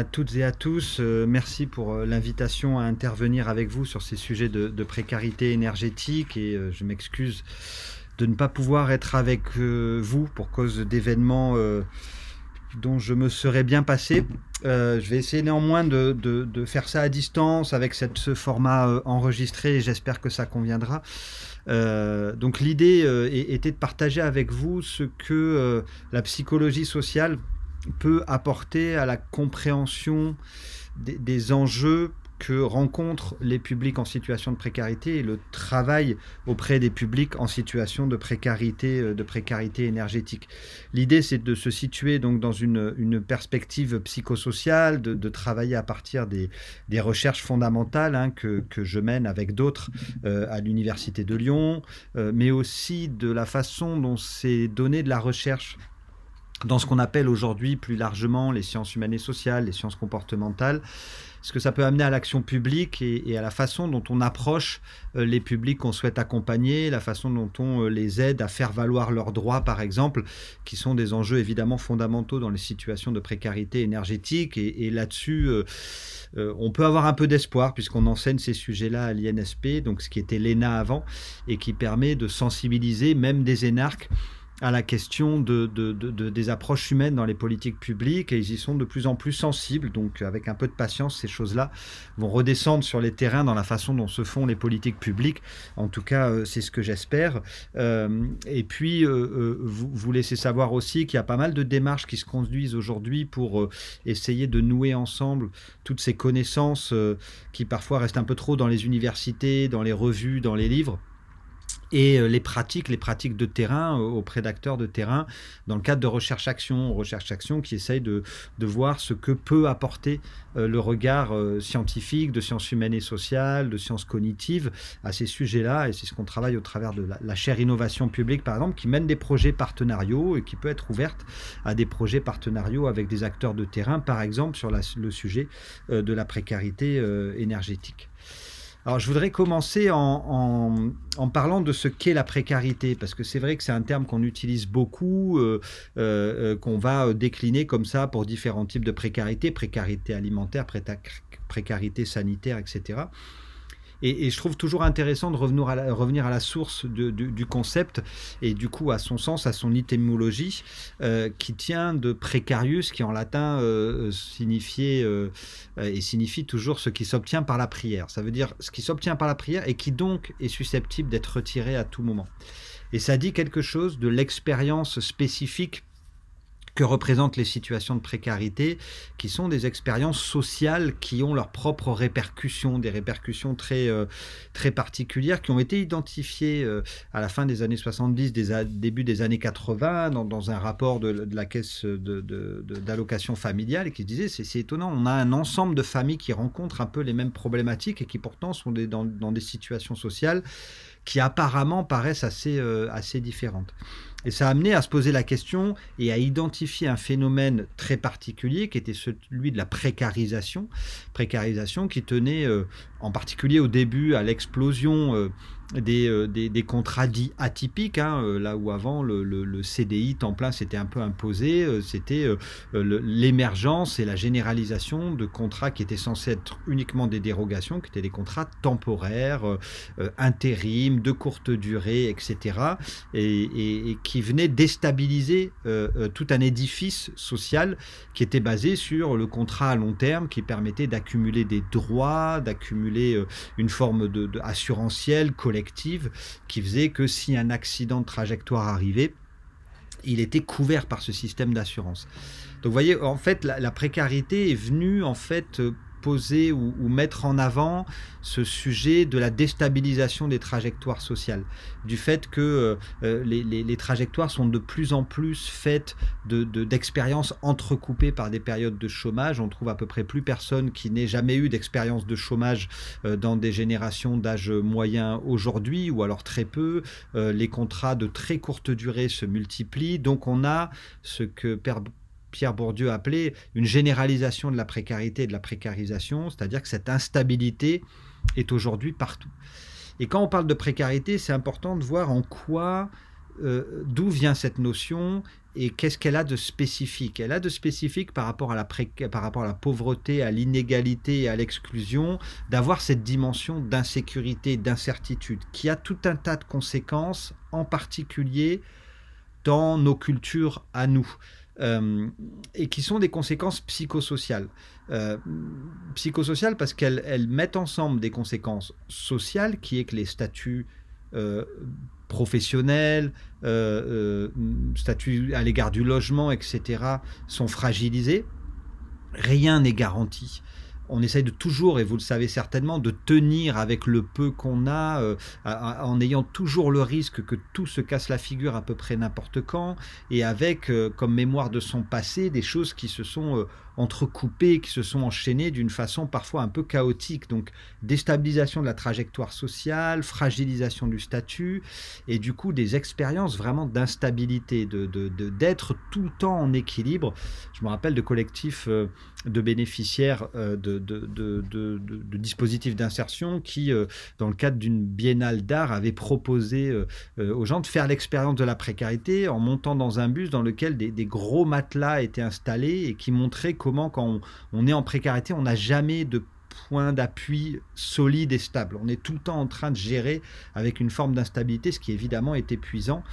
À toutes et à tous, merci pour l'invitation à intervenir avec vous sur ces sujets de précarité énergétique et je m'excuse de ne pas pouvoir être avec vous pour cause d'événements dont je me serais bien passé. Je vais essayer néanmoins de faire ça à distance avec ce format enregistré et j'espère que ça conviendra. Donc l'idée était de partager avec vous ce que la psychologie sociale peut apporter à la compréhension des enjeux que rencontrent les publics en situation de précarité et le travail auprès des publics en situation de précarité énergétique. L'idée, c'est de se situer donc dans une perspective psychosociale, de travailler à partir des recherches fondamentales que je mène avec d'autres à l'Université de Lyon, mais aussi de la façon dont c'est donné de la recherche dans ce qu'on appelle aujourd'hui plus largement les sciences humaines et sociales, les sciences comportementales, ce que ça peut amener à l'action publique et à la façon dont on approche les publics qu'on souhaite accompagner, la façon dont on les aide à faire valoir leurs droits, par exemple, qui sont des enjeux évidemment fondamentaux dans les situations de précarité énergétique. Et là-dessus, on peut avoir un peu d'espoir puisqu'on enseigne ces sujets-là à l'INSP, donc ce qui était l'ENA avant, et qui permet de sensibiliser même des énarques à la question des approches humaines dans les politiques publiques, et ils y sont de plus en plus sensibles. Donc avec un peu de patience, ces choses-là vont redescendre sur les terrains dans la façon dont se font les politiques publiques. En tout cas, c'est ce que j'espère. Et puis, vous laissez savoir aussi qu'il y a pas mal de démarches qui se conduisent aujourd'hui pour essayer de nouer ensemble toutes ces connaissances qui parfois restent un peu trop dans les universités, dans les revues, dans les livres, et les pratiques de terrain auprès d'acteurs de terrain dans le cadre de recherche-action qui essayent de voir ce que peut apporter le regard scientifique, de sciences humaines et sociales, de sciences cognitives à ces sujets-là. Et c'est ce qu'on travaille au travers de la chaire innovation publique, par exemple, qui mène des projets partenariaux et qui peut être ouverte à des projets partenariaux avec des acteurs de terrain, par exemple sur le sujet de la précarité énergétique. Alors, je voudrais commencer en parlant de ce qu'est la précarité, parce que c'est vrai que c'est un terme qu'on utilise beaucoup, qu'on va décliner comme ça pour différents types de précarité alimentaire, précarité sanitaire, etc. Et je trouve toujours intéressant de revenir à la source du concept et du coup à son sens, à son étymologie, qui tient de precarius, qui en latin signifiait et signifie toujours ce qui s'obtient par la prière. Ça veut dire ce qui s'obtient par la prière et qui donc est susceptible d'être retiré à tout moment. Et ça dit quelque chose de l'expérience spécifique que représentent les situations de précarité, qui sont des expériences sociales qui ont leurs propres répercussions, des répercussions très particulières, qui ont été identifiées à la fin des années 70, début des années 80, dans un rapport de la caisse d'allocation familiale, et qui disait, c'est étonnant, on a un ensemble de familles qui rencontrent un peu les mêmes problématiques et qui pourtant sont dans des situations sociales qui apparemment paraissent assez différentes. Et ça a amené à se poser la question et à identifier un phénomène très particulier qui était celui de la précarisation qui tenait en particulier au début à l'explosion des contrats dits atypiques, là où avant le CDI temps plein s'était un peu imposé, c'était l'émergence et la généralisation de contrats qui étaient censés être uniquement des dérogations, qui étaient des contrats temporaires, intérim, de courte durée, etc. Et qui venaient déstabiliser tout un édifice social qui était basé sur le contrat à long terme, qui permettait d'accumuler des droits, d'accumuler une forme assurantielle, collective, qui faisait que si un accident de trajectoire arrivait, il était couvert par ce système d'assurance. Donc vous voyez, en fait, la précarité est venue en fait poser ou mettre en avant ce sujet de la déstabilisation des trajectoires sociales, du fait que les trajectoires sont de plus en plus faites d'expériences entrecoupées par des périodes de chômage. On trouve à peu près plus personne qui n'ait jamais eu d'expérience de chômage dans des générations d'âge moyen aujourd'hui, ou alors très peu. Les contrats de très courte durée se multiplient, donc on a ce que Pierre Bourdieu appelait une généralisation de la précarité et de la précarisation, c'est-à-dire que cette instabilité est aujourd'hui partout. Et quand on parle de précarité, c'est important de voir en quoi d'où vient cette notion et qu'est-ce qu'elle a de spécifique? Elle a de spécifique par rapport à par rapport à la pauvreté, à l'inégalité et à l'exclusion, d'avoir cette dimension d'insécurité, d'incertitude, qui a tout un tas de conséquences, en particulier dans nos cultures à nous. Et qui sont des conséquences psychosociales. Psychosociales parce qu'elles mettent ensemble des conséquences sociales, qui est que les statuts euh, professionnels, statuts à l'égard du logement, etc., sont fragilisés. Rien n'est garanti. On essaye de toujours, et vous le savez certainement, de tenir avec le peu qu'on a, en ayant toujours le risque que tout se casse la figure à peu près n'importe quand, et avec comme mémoire de son passé des choses qui se sont entrecoupées, qui se sont enchaînées d'une façon parfois un peu chaotique. Donc déstabilisation de la trajectoire sociale, fragilisation du statut, et du coup des expériences vraiment d'instabilité, d'être tout le temps en équilibre. Je me rappelle de collectifs de bénéficiaires de dispositifs d'insertion qui, dans le cadre d'une biennale d'art, avaient proposé aux gens de faire l'expérience de la précarité en montant dans un bus dans lequel des gros matelas étaient installés et qui montraient comment, quand on est en précarité, on n'a jamais de point d'appui solide et stable. On est tout le temps en train de gérer avec une forme d'instabilité, ce qui évidemment est épuisant.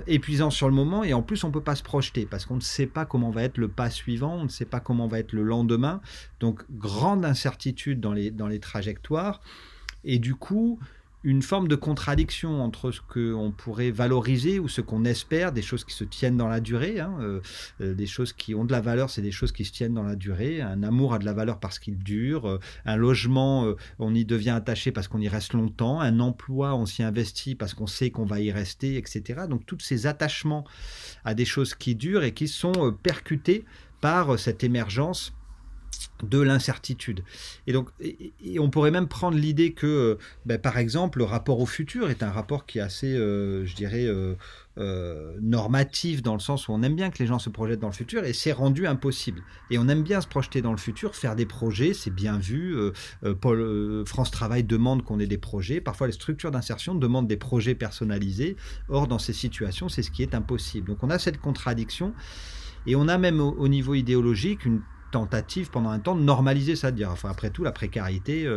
Épuisant sur le moment, et en plus on ne peut pas se projeter parce qu'on ne sait pas comment va être le pas suivant, on ne sait pas comment va être le lendemain. Donc grande incertitude dans les trajectoires, et du coup une forme de contradiction entre ce qu'on pourrait valoriser ou ce qu'on espère, des choses qui se tiennent dans la durée, des choses qui ont de la valeur, c'est des choses qui se tiennent dans la durée. Un amour a de la valeur parce qu'il dure, un logement, on y devient attaché parce qu'on y reste longtemps, un emploi, on s'y investit parce qu'on sait qu'on va y rester, etc. Donc tous ces attachements à des choses qui durent et qui sont percutés par cette émergence de l'incertitude. Et donc, et on pourrait même prendre l'idée que, par exemple, le rapport au futur est un rapport qui est assez, je dirais, normatif, dans le sens où on aime bien que les gens se projettent dans le futur, et c'est rendu impossible. Et on aime bien se projeter dans le futur, faire des projets, c'est bien vu. France Travail demande qu'on ait des projets. Parfois, les structures d'insertion demandent des projets personnalisés. Or, dans ces situations, c'est ce qui est impossible. Donc, on a cette contradiction, et on a même au niveau idéologique une tentative pendant un temps de normaliser ça, de dire, enfin, après tout, la précarité,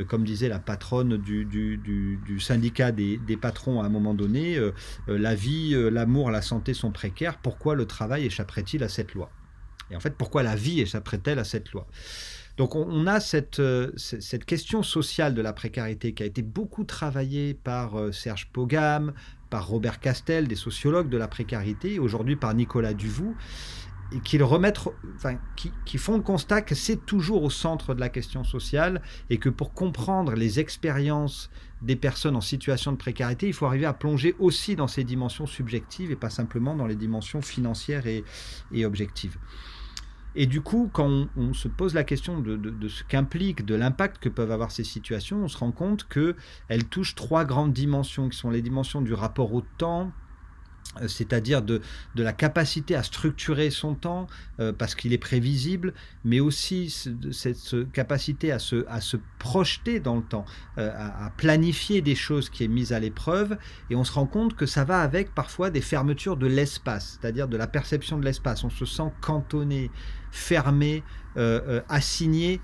comme disait la patronne du syndicat des patrons à un moment donné, la vie, l'amour, la santé sont précaires, pourquoi le travail échapperait-il à cette loi? Et en fait, pourquoi la vie échapperait-elle à cette loi? Donc on a cette question sociale de la précarité qui a été beaucoup travaillée par Serge Pogam, par Robert Castel, des sociologues de la précarité, et aujourd'hui par Nicolas Duvou, et qui font le constat que c'est toujours au centre de la question sociale, et que pour comprendre les expériences des personnes en situation de précarité, il faut arriver à plonger aussi dans ces dimensions subjectives et pas simplement dans les dimensions financières et objectives. Et du coup, quand on se pose la question de ce qu'implique, de l'impact que peuvent avoir ces situations, on se rend compte qu'elles touchent trois grandes dimensions, qui sont les dimensions du rapport au temps, c'est-à-dire de la capacité à structurer son temps parce qu'il est prévisible, mais aussi cette capacité à se projeter dans le temps, à planifier des choses qui est mise à l'épreuve. Et on se rend compte que ça va avec parfois des fermetures de l'espace, c'est-à-dire de la perception de l'espace. On se sent cantonné, fermé, assigné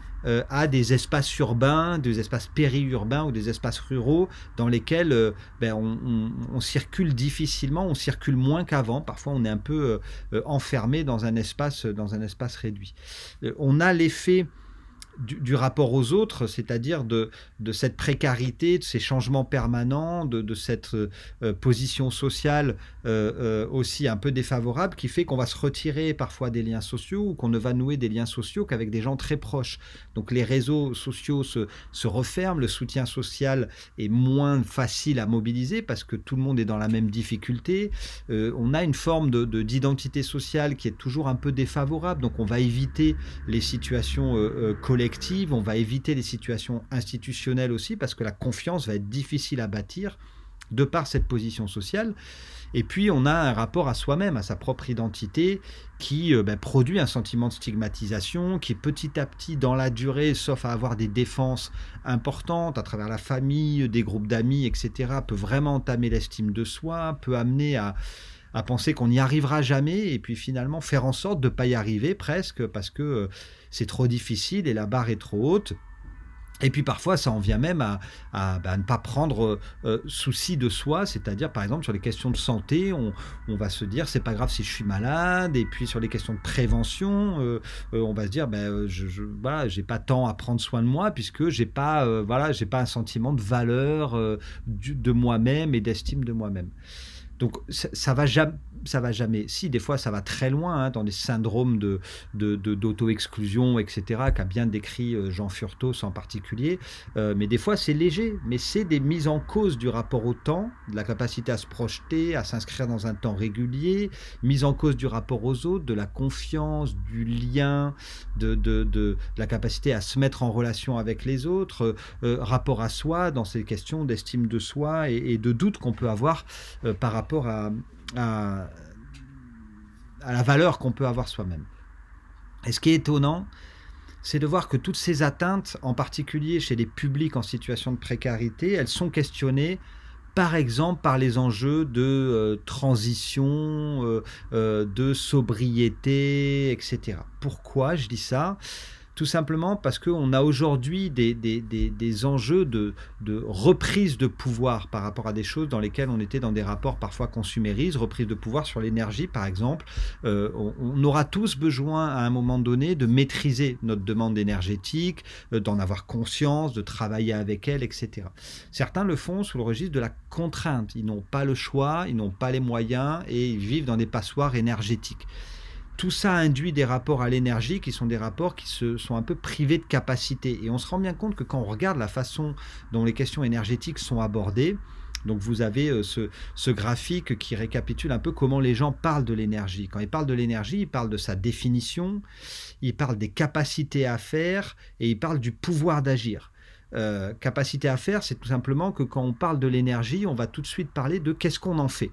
à des espaces urbains, des espaces périurbains ou des espaces ruraux dans lesquels on circule difficilement, on circule moins qu'avant. Parfois, on est un peu enfermé dans un espace réduit. On a l'effet du rapport aux autres, c'est-à-dire de cette précarité, de ces changements permanents, de cette position sociale aussi un peu défavorable, qui fait qu'on va se retirer parfois des liens sociaux, ou qu'on ne va nouer des liens sociaux qu'avec des gens très proches. Donc les réseaux sociaux se referment, le soutien social est moins facile à mobiliser parce que tout le monde est dans la même difficulté. On a une forme d'identité sociale qui est toujours un peu défavorable, donc on va éviter les situations collectives, on va éviter les situations institutionnelles aussi, parce que la confiance va être difficile à bâtir. de par cette position sociale. Et puis, on a un rapport à soi-même, à sa propre identité, qui produit un sentiment de stigmatisation, qui petit à petit, dans la durée, sauf à avoir des défenses importantes, à travers la famille, des groupes d'amis, etc., peut vraiment entamer l'estime de soi, peut amener à penser qu'on n'y arrivera jamais, et puis finalement faire en sorte de ne pas y arriver presque, parce que c'est trop difficile et la barre est trop haute. Et puis parfois, ça en vient même à ne pas prendre souci de soi, c'est-à-dire par exemple sur les questions de santé, on va se dire c'est pas grave si je suis malade, et puis sur les questions de prévention, on va se dire voilà, j'ai pas tant à prendre soin de moi puisque j'ai pas un sentiment de valeur de moi-même et d'estime de moi-même. Donc ça va jamais. Si des fois ça va très loin dans des syndromes d'auto-exclusion, etc., qu'a bien décrit Jean Furtos en particulier. Mais des fois c'est léger, mais c'est des mises en cause du rapport au temps, de la capacité à se projeter, à s'inscrire dans un temps régulier, mise en cause du rapport aux autres, de la confiance, du lien, de la capacité à se mettre en relation avec les autres, rapport à soi dans ces questions d'estime de soi et de doute qu'on peut avoir par rapport à, à la valeur qu'on peut avoir soi-même. Et ce qui est étonnant, c'est de voir que toutes ces atteintes, en particulier chez les publics en situation de précarité, elles sont questionnées par exemple par les enjeux de transition, de sobriété, etc. Pourquoi je dis ça ? Tout simplement parce qu'on a aujourd'hui des enjeux de reprise de pouvoir par rapport à des choses dans lesquelles on était dans des rapports parfois consuméristes, reprise de pouvoir sur l'énergie par exemple. On aura tous besoin à un moment donné de maîtriser notre demande énergétique, d'en avoir conscience, de travailler avec elle, etc. Certains le font sous le registre de la contrainte. Ils n'ont pas le choix, ils n'ont pas les moyens et ils vivent dans des passoires énergétiques. Tout ça induit des rapports à l'énergie qui sont des rapports qui sont un peu privés de capacité. Et on se rend bien compte que quand on regarde la façon dont les questions énergétiques sont abordées, donc vous avez ce graphique qui récapitule un peu comment les gens parlent de l'énergie. Quand ils parlent de l'énergie, ils parlent de sa définition, ils parlent des capacités à faire et ils parlent du pouvoir d'agir. Capacité à faire, c'est tout simplement que quand on parle de l'énergie, on va tout de suite parler de qu'est-ce qu'on en fait.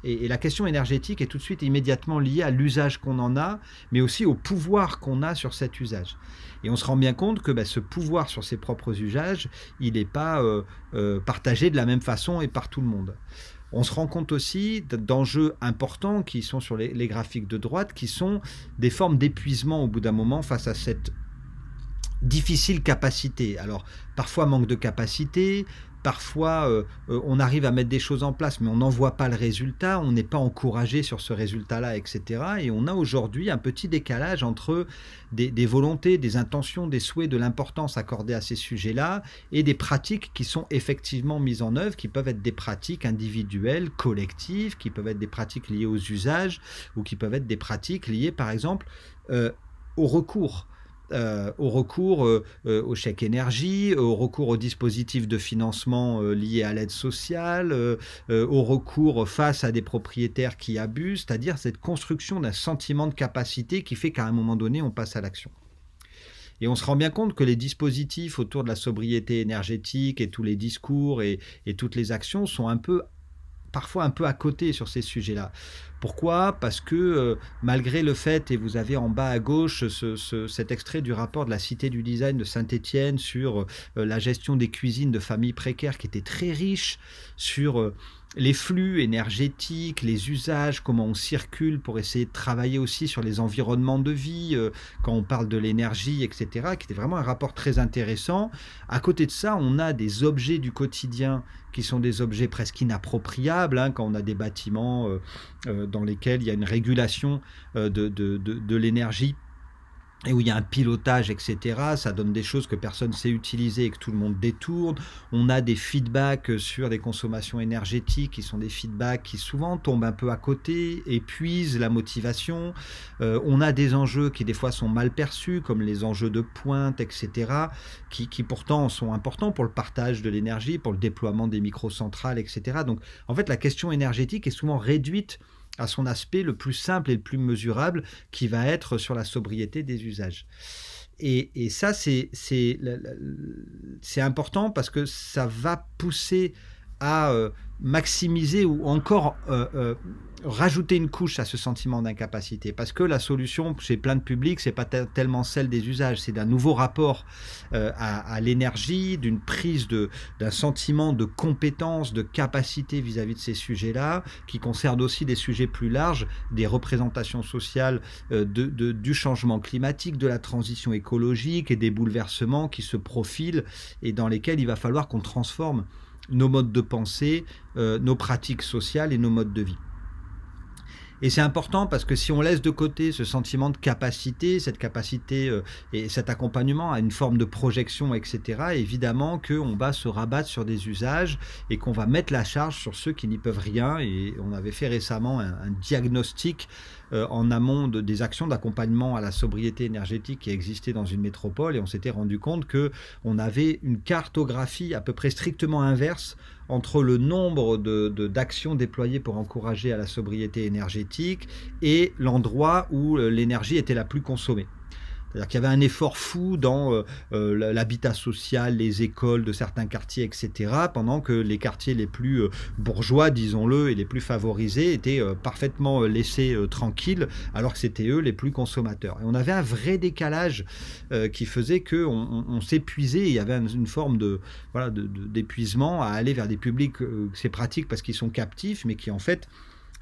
Et la question énergétique est tout de suite immédiatement liée à l'usage qu'on en a, mais aussi au pouvoir qu'on a sur cet usage. Et on se rend bien compte que ce pouvoir sur ses propres usages, il n'est pas partagé de la même façon et par tout le monde. On se rend compte aussi d'enjeux importants qui sont sur les graphiques de droite, qui sont des formes d'épuisement au bout d'un moment face à cette difficile capacité. Alors, parfois manque de capacité, parfois on arrive à mettre des choses en place, mais on n'en voit pas le résultat, on n'est pas encouragé sur ce résultat-là, etc. Et on a aujourd'hui un petit décalage entre des volontés, des intentions, des souhaits, de l'importance accordée à ces sujets-là, et des pratiques qui sont effectivement mises en œuvre, qui peuvent être des pratiques individuelles, collectives, qui peuvent être des pratiques liées aux usages, ou qui peuvent être des pratiques liées, par exemple, au recours. Au chèque énergie, au recours aux dispositifs de financement liés à l'aide sociale, au recours face à des propriétaires qui abusent, c'est-à-dire cette construction d'un sentiment de capacité qui fait qu'à un moment donné, on passe à l'action. Et on se rend bien compte que les dispositifs autour de la sobriété énergétique et tous les discours et toutes les actions sont parfois un peu à côté sur ces sujets-là. Pourquoi ? Parce que malgré le fait, et vous avez en bas à gauche cet extrait du rapport de la Cité du Design de Saint-Étienne sur la gestion des cuisines de familles précaires qui était très riche sur les flux énergétiques, les usages, comment on circule pour essayer de travailler aussi sur les environnements de vie, quand on parle de l'énergie, etc., qui était vraiment un rapport très intéressant. À côté de ça, on a des objets du quotidien qui sont des objets presque inappropriables, quand on a des bâtiments dans lesquels il y a une régulation de l'énergie et où il y a un pilotage, etc. Ça donne des choses que personne ne sait utiliser et que tout le monde détourne. On a des feedbacks sur les consommations énergétiques qui sont des feedbacks qui souvent tombent un peu à côté, épuisent la motivation. On a des enjeux qui des fois sont mal perçus, comme les enjeux de pointe, etc., qui pourtant sont importants pour le partage de l'énergie, pour le déploiement des microcentrales, etc. Donc en fait, la question énergétique est souvent réduite à son aspect le plus simple et le plus mesurable, qui va être sur la sobriété des usages. Et ça, c'est important parce que ça va pousser à maximiser ou encore rajouter une couche à ce sentiment d'incapacité. Parce que la solution chez plein de publics, c'est pas tellement celle des usages, c'est d'un nouveau rapport à l'énergie, d'une prise d'un sentiment de compétence, de capacité vis-à-vis de ces sujets-là, qui concernent aussi des sujets plus larges, des représentations sociales du changement climatique, de la transition écologique et des bouleversements qui se profilent et dans lesquels il va falloir qu'on transforme nos modes de pensée, nos pratiques sociales et nos modes de vie. Et c'est important parce que si on laisse de côté ce sentiment de capacité, cette capacité et cet accompagnement à une forme de projection, etc., évidemment qu'on va se rabattre sur des usages et qu'on va mettre la charge sur ceux qui n'y peuvent rien. Et on avait fait récemment un diagnostic en amont des actions d'accompagnement à la sobriété énergétique qui existaient dans une métropole, et on s'était rendu compte qu'on avait une cartographie à peu près strictement inverse entre le nombre d'actions déployées pour encourager à la sobriété énergétique et l'endroit où l'énergie était la plus consommée. C'est-à-dire qu'il y avait un effort fou dans l'habitat social, les écoles de certains quartiers, etc., pendant que les quartiers les plus bourgeois, disons-le, et les plus favorisés étaient parfaitement laissés tranquilles, alors que c'était eux les plus consommateurs. Et on avait un vrai décalage qui faisait qu'on s'épuisait, il y avait une forme d'épuisement à aller vers des publics, c'est pratique parce qu'ils sont captifs, mais qui en fait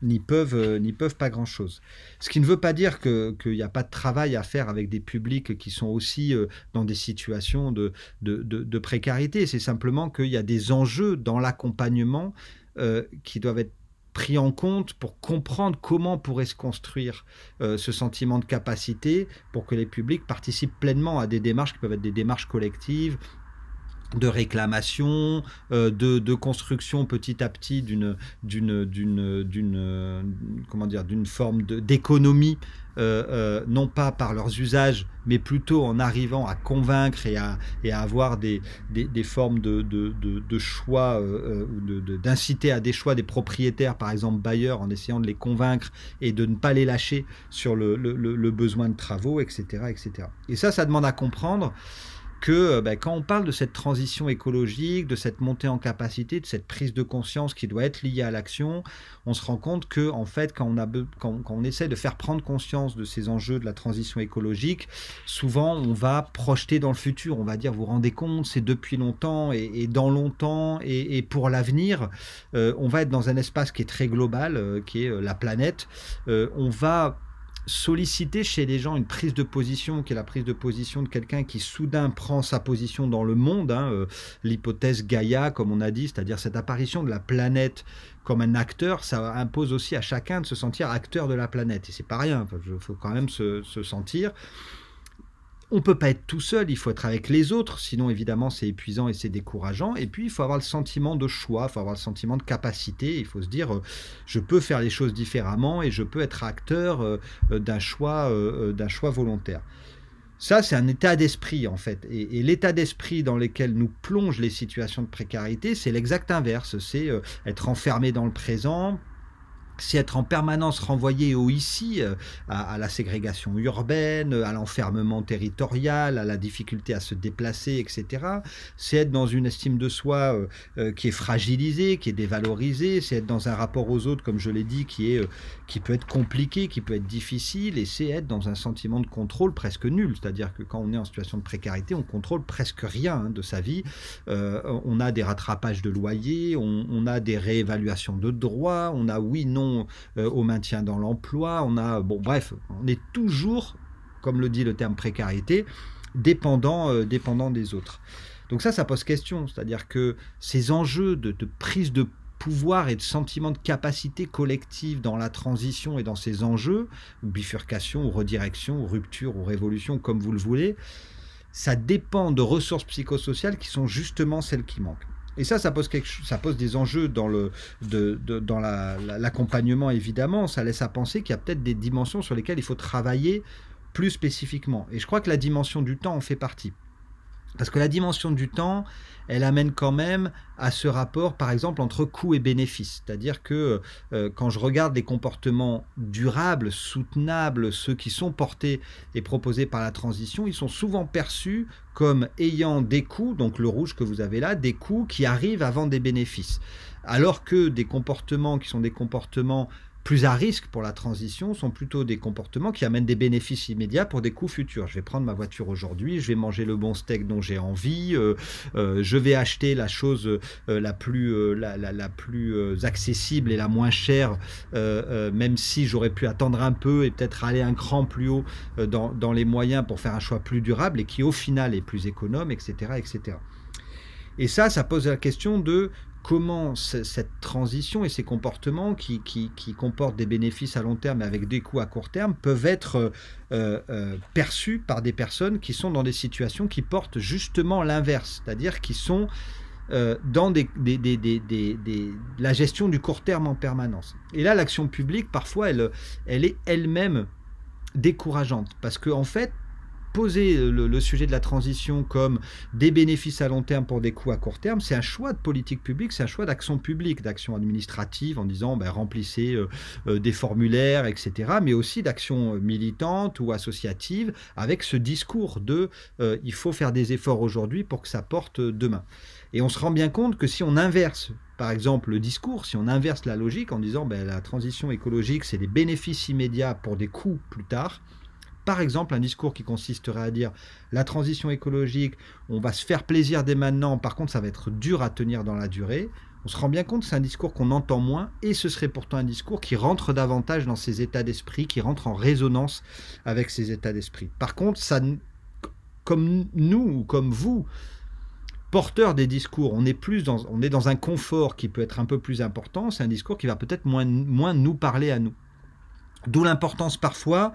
n'y peuvent pas grand-chose. Ce qui ne veut pas dire qu'il n'y a pas de travail à faire avec des publics qui sont aussi dans des situations de précarité. C'est simplement qu'il y a des enjeux dans l'accompagnement qui doivent être pris en compte pour comprendre comment pourrait se construire ce sentiment de capacité pour que les publics participent pleinement à des démarches qui peuvent être des démarches collectives, de réclamation, de construction petit à petit d'une forme d'économie, non pas par leurs usages, mais plutôt en arrivant à convaincre et à avoir des formes de choix, ou d'inciter à des choix des propriétaires, par exemple bailleurs, en essayant de les convaincre et de ne pas les lâcher sur le besoin de travaux, etc., etc. Et ça demande à comprendre que quand on parle de cette transition écologique, de cette montée en capacité, de cette prise de conscience qui doit être liée à l'action, on se rend compte que en fait, quand on essaie de faire prendre conscience de ces enjeux de la transition écologique, souvent on va projeter dans le futur, on va dire, vous vous rendez compte, c'est depuis longtemps et dans longtemps et pour l'avenir, on va être dans un espace qui est très global, qui est la planète, on va solliciter chez les gens une prise de position qui est la prise de position de quelqu'un qui soudain prend sa position dans le monde, l'hypothèse Gaïa, comme on a dit, c'est-à-dire cette apparition de la planète comme un acteur, ça impose aussi à chacun de se sentir acteur de la planète, et c'est pas rien, il faut quand même se sentir. On ne peut pas être tout seul, il faut être avec les autres, sinon évidemment c'est épuisant et c'est décourageant. Et puis il faut avoir le sentiment de choix, il faut avoir le sentiment de capacité, il faut se dire je peux faire les choses différemment et je peux être acteur d'un choix volontaire. Ça, c'est un état d'esprit en fait. Et l'état d'esprit dans lequel nous plongent les situations de précarité, c'est l'exact inverse, c'est être enfermé dans le présent, c'est être en permanence renvoyé au ici, à la ségrégation urbaine, à l'enfermement territorial, à la difficulté à se déplacer, etc. C'est être dans une estime de soi qui est fragilisée, qui est dévalorisée, c'est être dans un rapport aux autres, comme je l'ai dit, qui peut être compliqué, qui peut être difficile, et c'est être dans un sentiment de contrôle presque nul, c'est-à-dire que quand on est en situation de précarité, on contrôle presque rien de sa vie, on a des rattrapages de loyer, on a des réévaluations de droits, on a oui, non, au maintien dans l'emploi, on est toujours, comme le dit le terme précarité, dépendant des autres. Donc ça pose question, c'est-à-dire que ces enjeux de prise de pouvoir et de sentiment de capacité collective dans la transition et dans ces enjeux, ou bifurcation, ou redirection, ou rupture, ou révolution, comme vous le voulez, ça dépend de ressources psychosociales qui sont justement celles qui manquent. Et ça pose des enjeux dans l'accompagnement, évidemment. Ça laisse à penser qu'il y a peut-être des dimensions sur lesquelles il faut travailler plus spécifiquement. Et je crois que la dimension du temps en fait partie. Parce que la dimension du temps, elle amène quand même à ce rapport, par exemple, entre coût et bénéfice. C'est-à-dire que quand je regarde les comportements durables, soutenables, ceux qui sont portés et proposés par la transition, ils sont souvent perçus comme ayant des coûts, donc le rouge que vous avez là, des coûts qui arrivent avant des bénéfices. Alors que des comportements qui sont des comportements plus à risque pour la transition sont plutôt des comportements qui amènent des bénéfices immédiats pour des coûts futurs. Je vais prendre ma voiture aujourd'hui, je vais manger le bon steak dont j'ai envie, je vais acheter la chose la plus accessible et la moins chère, même si j'aurais pu attendre un peu et peut-être aller un cran plus haut dans les moyens pour faire un choix plus durable et qui au final est plus économe, etc. etc. Et ça pose la question de comment cette transition et ces comportements qui comportent des bénéfices à long terme et avec des coûts à court terme peuvent être perçus par des personnes qui sont dans des situations qui portent justement l'inverse, c'est-à-dire qui sont dans la gestion du court terme en permanence. Et là, l'action publique, parfois, elle est elle-même décourageante, parce qu'en fait, poser le sujet de la transition comme des bénéfices à long terme pour des coûts à court terme, c'est un choix de politique publique, c'est un choix d'action publique, d'action administrative en disant remplissez des formulaires, etc., mais aussi d'action militante ou associative avec ce discours de il faut faire des efforts aujourd'hui pour que ça porte demain. Et on se rend bien compte que si on inverse par exemple le discours, si on inverse la logique en disant la transition écologique c'est des bénéfices immédiats pour des coûts plus tard, par exemple, un discours qui consisterait à dire la transition écologique, on va se faire plaisir dès maintenant, par contre ça va être dur à tenir dans la durée, on se rend bien compte que c'est un discours qu'on entend moins et ce serait pourtant un discours qui rentre davantage dans ces états d'esprit, qui rentre en résonance avec ces états d'esprit. Par contre, ça, comme nous ou comme vous, porteurs des discours, on est dans un confort qui peut être un peu plus important, c'est un discours qui va peut-être moins nous parler à nous. D'où l'importance parfois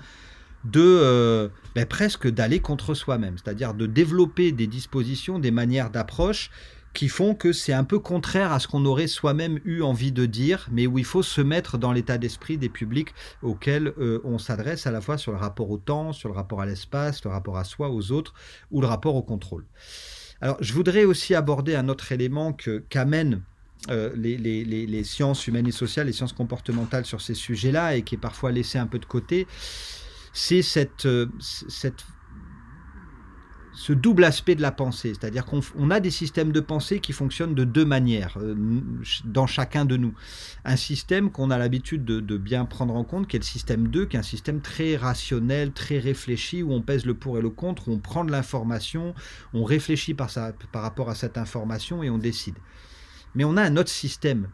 de presque d'aller contre soi-même, c'est-à-dire de développer des dispositions, des manières d'approche qui font que c'est un peu contraire à ce qu'on aurait soi-même eu envie de dire, mais où il faut se mettre dans l'état d'esprit des publics auxquels on s'adresse, à la fois sur le rapport au temps, sur le rapport à l'espace, le rapport à soi, aux autres, ou le rapport au contrôle. Alors, je voudrais aussi aborder un autre élément qu'amènent les sciences humaines et sociales, les sciences comportementales sur ces sujets-là, et qui est parfois laissé un peu de côté, c'est ce double aspect de la pensée, c'est-à-dire qu'on a des systèmes de pensée qui fonctionnent de deux manières dans chacun de nous. Un système qu'on a l'habitude de bien prendre en compte, qui est le système 2, qui est un système très rationnel, très réfléchi, où on pèse le pour et le contre, où on prend de l'information, on réfléchit par rapport à cette information et on décide. Mais on a un autre système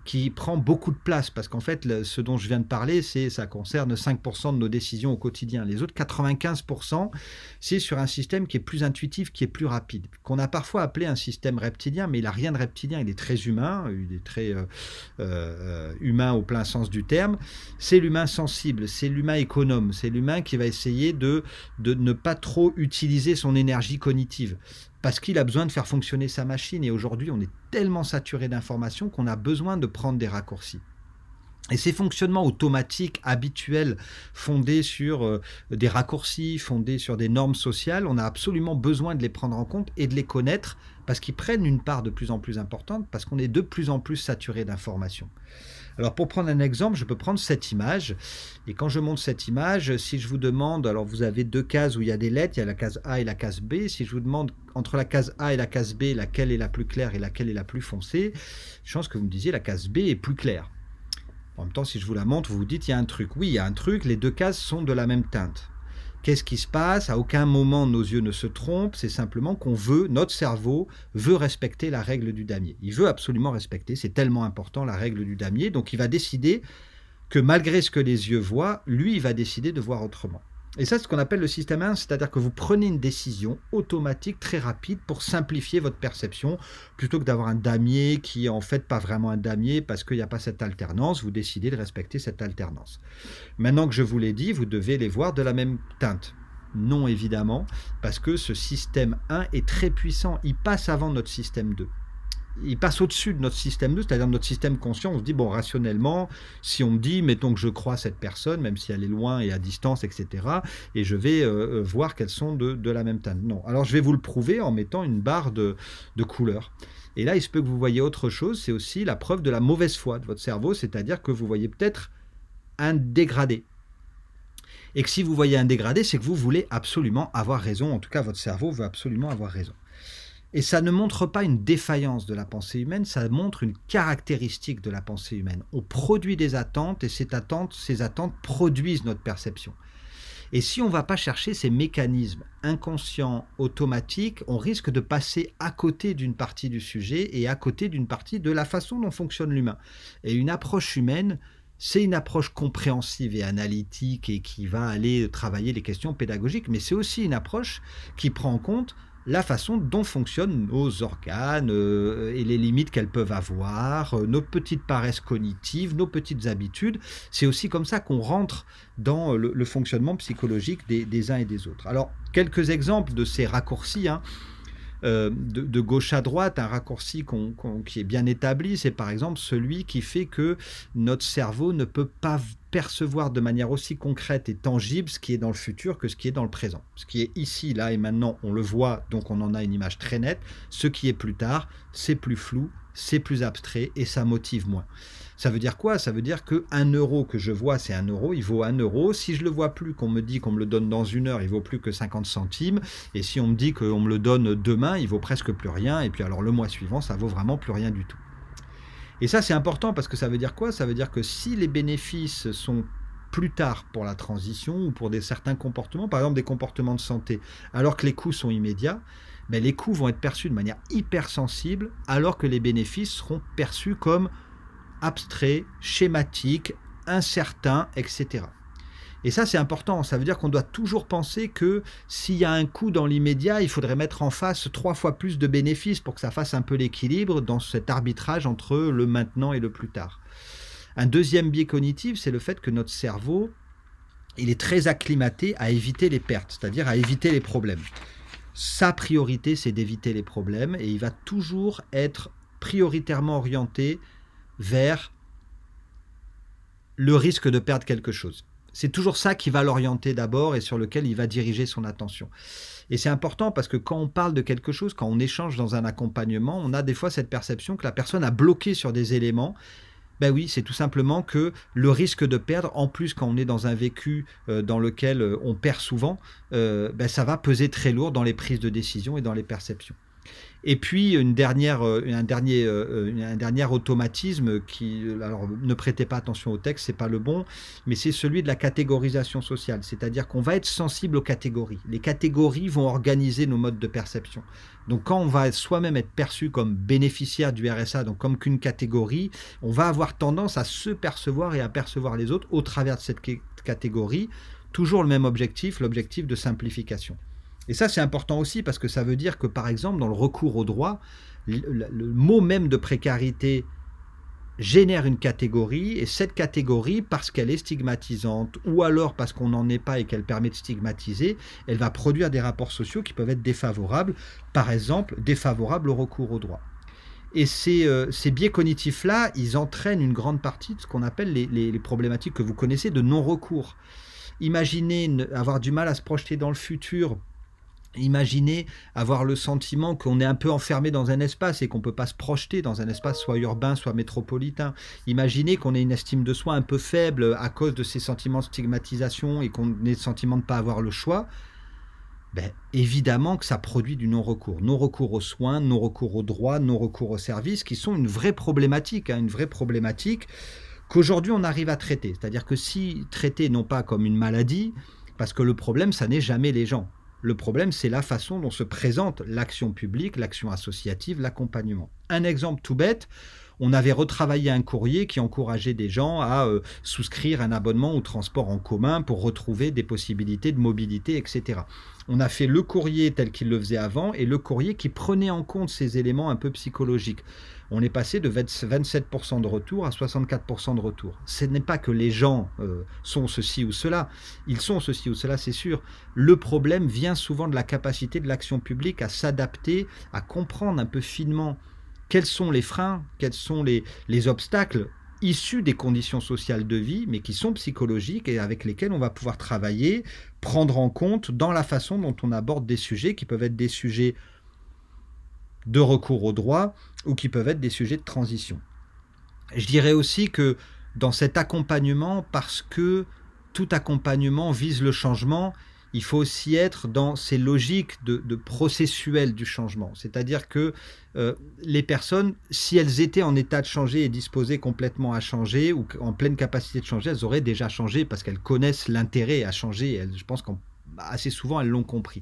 qui prend beaucoup de place, parce qu'en fait, ce dont je viens de parler, ça concerne 5% de nos décisions au quotidien. Les autres 95%, c'est sur un système qui est plus intuitif, qui est plus rapide, qu'on a parfois appelé un système reptilien, mais il n'a rien de reptilien, il est très humain, il est très humain au plein sens du terme. C'est l'humain sensible, c'est l'humain économe, c'est l'humain qui va essayer de ne pas trop utiliser son énergie cognitive, parce qu'il a besoin de faire fonctionner sa machine. Et aujourd'hui, on est tellement saturé d'informations qu'on a besoin de prendre des raccourcis. Et ces fonctionnements automatiques, habituels, fondés sur des raccourcis, fondés sur des normes sociales, on a absolument besoin de les prendre en compte et de les connaître, parce qu'ils prennent une part de plus en plus importante, parce qu'on est de plus en plus saturé d'informations. Alors pour prendre un exemple, je peux prendre cette image, et quand je montre cette image, si je vous demande, alors vous avez deux cases où il y a des lettres, il y a la case A et la case B, si je vous demande entre la case A et la case B, laquelle est la plus claire et laquelle est la plus foncée, je pense que vous me disiez la case B est plus claire. En même temps, si je vous la montre, vous vous dites il y a un truc. Oui, il y a un truc, les deux cases sont de la même teinte. Qu'est-ce qui se passe? À aucun moment nos yeux ne se trompent, c'est simplement notre cerveau veut respecter la règle du damier. Il veut absolument respecter, c'est tellement important la règle du damier, donc il va décider que malgré ce que les yeux voient, lui il va décider de voir autrement. Et ça c'est ce qu'on appelle le système 1, c'est-à-dire que vous prenez une décision automatique très rapide pour simplifier votre perception, plutôt que d'avoir un damier qui est en fait pas vraiment un damier parce qu'il n'y a pas cette alternance, vous décidez de respecter cette alternance. Maintenant que je vous l'ai dit, vous devez les voir de la même teinte. Non évidemment, parce que ce système 1 est très puissant, il passe avant notre système 2. Il passe au-dessus de notre système 2, c'est-à-dire notre système conscient. On se dit, bon, rationnellement, si on me dit, mettons que je crois cette personne, même si elle est loin et à distance, etc., et je vais voir qu'elles sont de la même teinte. Non. Alors, je vais vous le prouver en mettant une barre de couleurs. Et là, il se peut que vous voyez autre chose, c'est aussi la preuve de la mauvaise foi de votre cerveau, c'est-à-dire que vous voyez peut-être un dégradé. Et que si vous voyez un dégradé, c'est que vous voulez absolument avoir raison. En tout cas, votre cerveau veut absolument avoir raison. Et ça ne montre pas une défaillance de la pensée humaine, ça montre une caractéristique de la pensée humaine. On produit des attentes et ces attentes produisent notre perception. Et si on ne va pas chercher ces mécanismes inconscients, automatiques, on risque de passer à côté d'une partie du sujet et à côté d'une partie de la façon dont fonctionne l'humain. Et une approche humaine, c'est une approche compréhensive et analytique et qui va aller travailler les questions pédagogiques, mais c'est aussi une approche qui prend en compte la façon dont fonctionnent nos organes et les limites qu'elles peuvent avoir, nos petites paresses cognitives, nos petites habitudes. C'est aussi comme ça qu'on rentre dans le fonctionnement psychologique des uns et des autres. Alors, quelques exemples de ces raccourcis, hein, de gauche à droite, un raccourci qui est bien établi, c'est par exemple celui qui fait que notre cerveau ne peut pas percevoir de manière aussi concrète et tangible ce qui est dans le futur que ce qui est dans le présent. Ce qui est ici, là et maintenant, on le voit, donc on en a une image très nette. Ce qui est plus tard, c'est plus flou, c'est plus abstrait et ça motive moins. Ça veut dire quoi? Ça veut dire que 1 euro que je vois, c'est 1 euro, il vaut 1 euro. Si je le vois plus, qu'on me dit qu'on me le donne dans 1 heure, il vaut plus que 50 centimes. Et si on me dit qu'on me le donne demain, il vaut presque plus rien. Et puis alors le mois suivant, ça vaut vraiment plus rien du tout. Et ça, c'est important parce que ça veut dire quoi? Ça veut dire que si les bénéfices sont plus tard pour la transition ou pour certains comportements, par exemple des comportements de santé, alors que les coûts sont immédiats, ben les coûts vont être perçus de manière hypersensible, alors que les bénéfices seront perçus comme abstraits, schématiques, incertains, etc. Et ça, c'est important. Ça veut dire qu'on doit toujours penser que s'il y a un coût dans l'immédiat, il faudrait mettre en face 3 fois plus de bénéfices pour que ça fasse un peu l'équilibre dans cet arbitrage entre le maintenant et le plus tard. Un deuxième biais cognitif, c'est le fait que notre cerveau, il est très acclimaté à éviter les pertes, c'est-à-dire à éviter les problèmes. Sa priorité, c'est d'éviter les problèmes et il va toujours être prioritairement orienté vers le risque de perdre quelque chose. C'est toujours ça qui va l'orienter d'abord et sur lequel il va diriger son attention. Et c'est important parce que quand on parle de quelque chose, quand on échange dans un accompagnement, on a des fois cette perception que la personne a bloqué sur des éléments. Ben oui, c'est tout simplement que le risque de perdre, en plus quand on est dans un vécu dans lequel on perd souvent, ça va peser très lourd dans les prises de décision et dans les perceptions. Et puis un dernier automatisme qui, alors ne prêtez pas attention au texte, c'est pas le bon, mais c'est celui de la catégorisation sociale, c'est-à-dire qu'on va être sensible aux catégories. Les catégories vont organiser nos modes de perception. Donc quand on va soi-même être perçu comme bénéficiaire du RSA, donc comme qu'une catégorie, on va avoir tendance à se percevoir et à percevoir les autres au travers de cette catégorie, toujours le même objectif, l'objectif de simplification. Et ça, c'est important aussi parce que ça veut dire que, par exemple, dans le recours au droit, le mot même de précarité génère une catégorie, et cette catégorie, parce qu'elle est stigmatisante, ou alors parce qu'on n'en est pas et qu'elle permet de stigmatiser, elle va produire des rapports sociaux qui peuvent être défavorables, par exemple, défavorables au recours au droit. Et ces biais cognitifs-là, ils entraînent une grande partie de ce qu'on appelle les problématiques que vous connaissez de non-recours. Imaginez avoir du mal à se projeter dans le futur. Imaginez avoir le sentiment qu'on est un peu enfermé dans un espace et qu'on ne peut pas se projeter dans un espace soit urbain, soit métropolitain. Imaginez qu'on ait une estime de soi un peu faible à cause de ces sentiments de stigmatisation et qu'on ait le sentiment de ne pas avoir le choix. Évidemment que ça produit du non-recours. Non-recours aux soins, non-recours aux droits, non-recours aux services, qui sont une vraie problématique qu'aujourd'hui on arrive à traiter. C'est-à-dire que si traiter non pas comme une maladie, parce que le problème, ça n'est jamais les gens. Le problème, c'est la façon dont se présente l'action publique, l'action associative, l'accompagnement. Un exemple tout bête, on avait retravaillé un courrier qui encourageait des gens à souscrire un abonnement au transport en commun pour retrouver des possibilités de mobilité, etc. On a fait le courrier tel qu'il le faisait avant et le courrier qui prenait en compte ces éléments un peu psychologiques. On est passé de 27% de retour à 64% de retour. Ce n'est pas que les gens sont ceci ou cela. Ils sont ceci ou cela, c'est sûr. Le problème vient souvent de la capacité de l'action publique à s'adapter, à comprendre un peu finement quels sont les freins, quels sont les obstacles issus des conditions sociales de vie, mais qui sont psychologiques et avec lesquels on va pouvoir travailler, prendre en compte dans la façon dont on aborde des sujets qui peuvent être des sujets de recours au droit ou qui peuvent être des sujets de transition. Je dirais aussi que dans cet accompagnement, parce que tout accompagnement vise le changement, il faut aussi être dans ces logiques de processuel du changement. C'est-à-dire que les personnes, si elles étaient en état de changer et disposées complètement à changer ou en pleine capacité de changer, elles auraient déjà changé parce qu'elles connaissent l'intérêt à changer. Je pense qu'assez souvent, elles l'ont compris.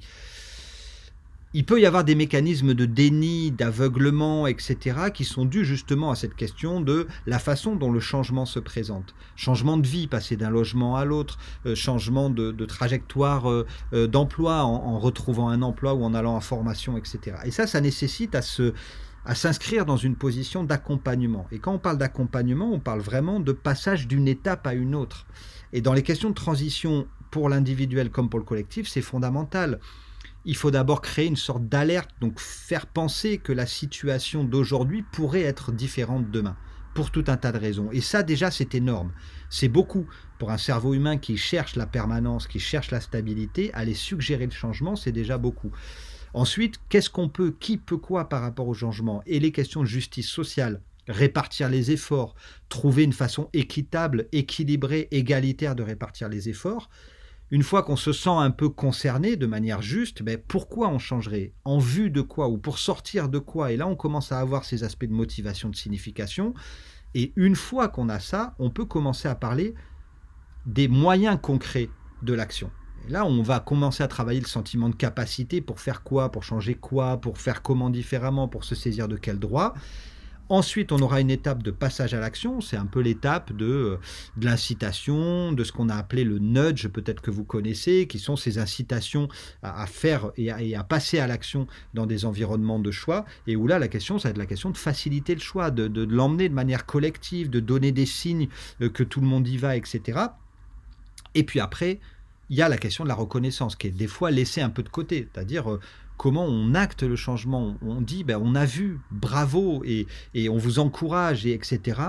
Il peut y avoir des mécanismes de déni, d'aveuglement, etc., qui sont dus justement à cette question de la façon dont le changement se présente. Changement de vie, passer d'un logement à l'autre, changement de trajectoire d'emploi en retrouvant un emploi ou en allant en formation, etc. Et ça nécessite à s'inscrire dans une position d'accompagnement. Et quand on parle d'accompagnement, on parle vraiment de passage d'une étape à une autre. Et dans les questions de transition pour l'individuel comme pour le collectif, c'est fondamental. Il faut d'abord créer une sorte d'alerte, donc faire penser que la situation d'aujourd'hui pourrait être différente demain, pour tout un tas de raisons. Et ça, déjà, c'est énorme. C'est beaucoup. Pour un cerveau humain qui cherche la permanence, qui cherche la stabilité, aller suggérer le changement, c'est déjà beaucoup. Ensuite, qui peut quoi par rapport au changement? Et les questions de justice sociale, répartir les efforts, trouver une façon équitable, équilibrée, égalitaire de répartir les efforts. Une fois qu'on se sent un peu concerné de manière juste, pourquoi on changerait? En vue de quoi? Ou pour sortir de quoi? Et là, on commence à avoir ces aspects de motivation, de signification. Et une fois qu'on a ça, on peut commencer à parler des moyens concrets de l'action. Et là, on va commencer à travailler le sentiment de capacité pour faire quoi? Pour changer quoi? Pour faire comment différemment? Pour se saisir de quel droit? Ensuite, on aura une étape de passage à l'action, c'est un peu l'étape de l'incitation, de ce qu'on a appelé le nudge, peut-être que vous connaissez, qui sont ces incitations à faire et à passer à l'action dans des environnements de choix, et où là, la question, ça va être la question de faciliter le choix, de l'emmener de manière collective, de donner des signes que tout le monde y va, etc. Et puis après, il y a la question de la reconnaissance, qui est des fois laissée un peu de côté, c'est-à-dire comment on acte le changement. On dit, on a vu, bravo, et on vous encourage, etc.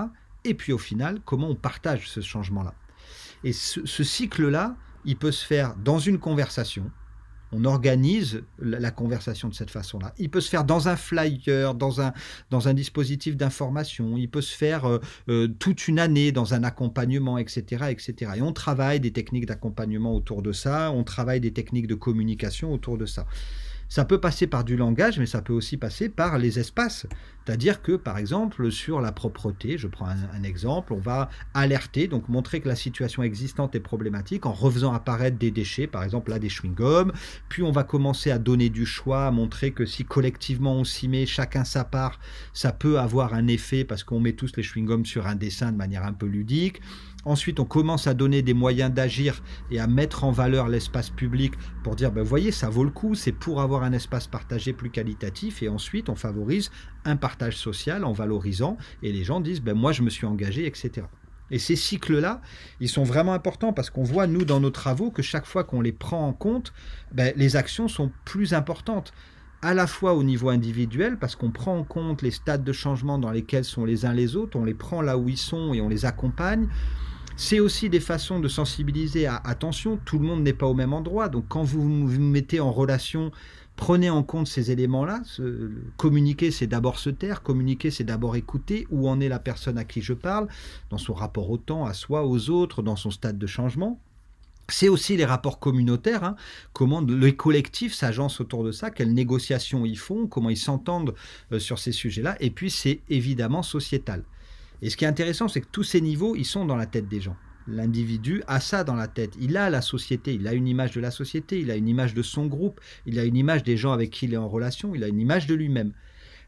Et puis au final, comment on partage ce changement-là. Et ce cycle-là, il peut se faire dans une conversation. On organise la conversation de cette façon-là. Il peut se faire dans un flyer, dans un dispositif d'information. Il peut se faire toute une année dans un accompagnement, etc., etc. Et on travaille des techniques d'accompagnement autour de ça. On travaille des techniques de communication autour de ça. Ça peut passer par du langage, mais ça peut aussi passer par les espaces. C'est-à-dire que, par exemple, sur la propreté, je prends un exemple, on va alerter, donc montrer que la situation existante est problématique en refaisant apparaître des déchets, par exemple là des chewing-gums. Puis on va commencer à donner du choix, à montrer que si collectivement on s'y met, chacun sa part, ça peut avoir un effet parce qu'on met tous les chewing-gums sur un dessin de manière un peu ludique. Ensuite, on commence à donner des moyens d'agir et à mettre en valeur l'espace public pour dire, vous voyez, ça vaut le coup, c'est pour avoir un espace partagé plus qualitatif. Et ensuite, on favorise un partage social en valorisant. Et les gens disent, moi, je me suis engagé, etc. Et ces cycles-là, ils sont vraiment importants parce qu'on voit, nous, dans nos travaux, que chaque fois qu'on les prend en compte, les actions sont plus importantes. À la fois au niveau individuel, parce qu'on prend en compte les stades de changement dans lesquels sont les uns les autres, on les prend là où ils sont et on les accompagne. C'est aussi des façons de sensibiliser à attention, tout le monde n'est pas au même endroit, donc quand vous vous mettez en relation, prenez en compte ces éléments-là. Communiquer, c'est d'abord se taire, communiquer, c'est d'abord écouter où en est la personne à qui je parle, dans son rapport au temps, à soi, aux autres, dans son stade de changement. C'est aussi les rapports communautaires, comment les collectifs s'agencent autour de ça, quelles négociations ils font, comment ils s'entendent sur ces sujets-là, et puis c'est évidemment sociétal. Et ce qui est intéressant, c'est que tous ces niveaux, ils sont dans la tête des gens. L'individu a ça dans la tête, il a la société, il a une image de la société, il a une image de son groupe, il a une image des gens avec qui il est en relation, il a une image de lui-même.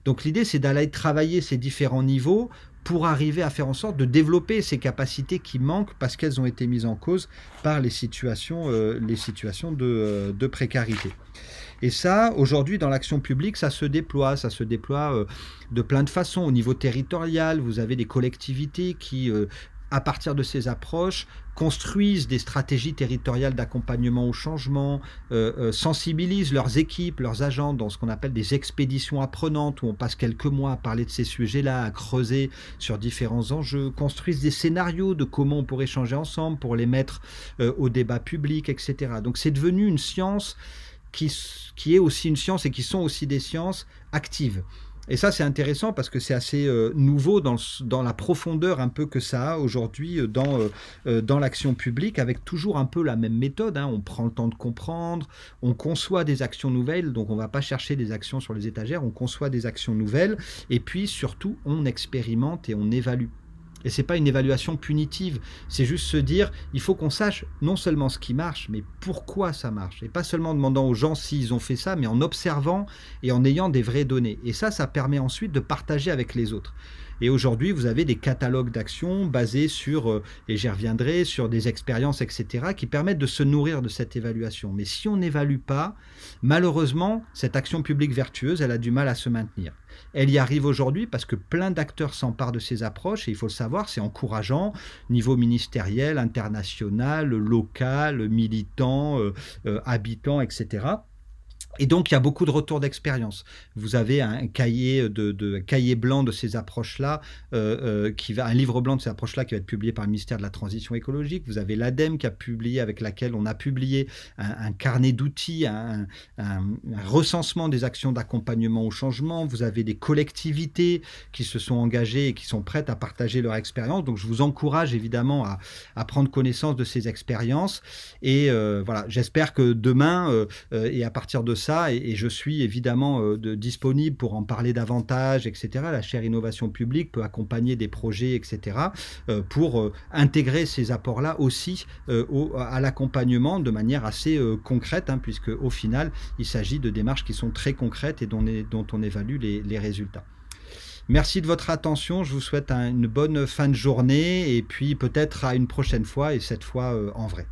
Donc l'idée, c'est d'aller travailler ces différents niveaux pour arriver à faire en sorte de développer ces capacités qui manquent parce qu'elles ont été mises en cause par les situations de précarité. Et ça, aujourd'hui, dans l'action publique, ça se déploie de plein de façons. Au niveau territorial, vous avez des collectivités qui, à partir de ces approches, construisent des stratégies territoriales d'accompagnement au changement, sensibilisent leurs équipes, leurs agents dans ce qu'on appelle des expéditions apprenantes, où on passe quelques mois à parler de ces sujets-là, à creuser sur différents enjeux, construisent des scénarios de comment on pourrait changer ensemble pour les mettre au débat public, etc. Donc c'est devenu une science qui est aussi une science et qui sont aussi des sciences actives. Et ça, c'est intéressant parce que c'est assez nouveau dans la profondeur un peu que ça a aujourd'hui dans l'action publique, avec toujours un peu la même méthode, hein. On prend le temps de comprendre, on conçoit des actions nouvelles, donc on ne va pas chercher des actions sur les étagères, on conçoit des actions nouvelles, et puis surtout, on expérimente et on évalue. Et ce n'est pas une évaluation punitive, c'est juste se dire, il faut qu'on sache non seulement ce qui marche, mais pourquoi ça marche. Et pas seulement en demandant aux gens s'ils ont fait ça, mais en observant et en ayant des vraies données. Et ça permet ensuite de partager avec les autres. Et aujourd'hui, vous avez des catalogues d'actions basés sur, et j'y reviendrai, sur des expériences, etc., qui permettent de se nourrir de cette évaluation. Mais si on n'évalue pas, malheureusement, cette action publique vertueuse, elle a du mal à se maintenir. Elle y arrive aujourd'hui parce que plein d'acteurs s'emparent de ces approches, et il faut le savoir, c'est encourageant, niveau ministériel, international, local, militant, habitant, etc. Et donc, il y a beaucoup de retours d'expérience. Vous avez un cahier blanc de ces approches-là, un livre blanc de ces approches-là qui va être publié par le ministère de la Transition écologique. Vous avez l'ADEME qui a publié, avec laquelle on a publié un carnet d'outils, un recensement des actions d'accompagnement au changement. Vous avez des collectivités qui se sont engagées et qui sont prêtes à partager leur expérience. Donc, je vous encourage évidemment à prendre connaissance de ces expériences. Et voilà, j'espère que demain, et à partir de ça, et je suis évidemment disponible pour en parler davantage, etc. La chaire innovation publique peut accompagner des projets, etc., pour intégrer ces apports-là aussi à l'accompagnement de manière assez concrète, hein, puisque au final, il s'agit de démarches qui sont très concrètes et dont on évalue les résultats. Merci de votre attention, je vous souhaite une bonne fin de journée, et puis peut-être à une prochaine fois, et cette fois en vrai.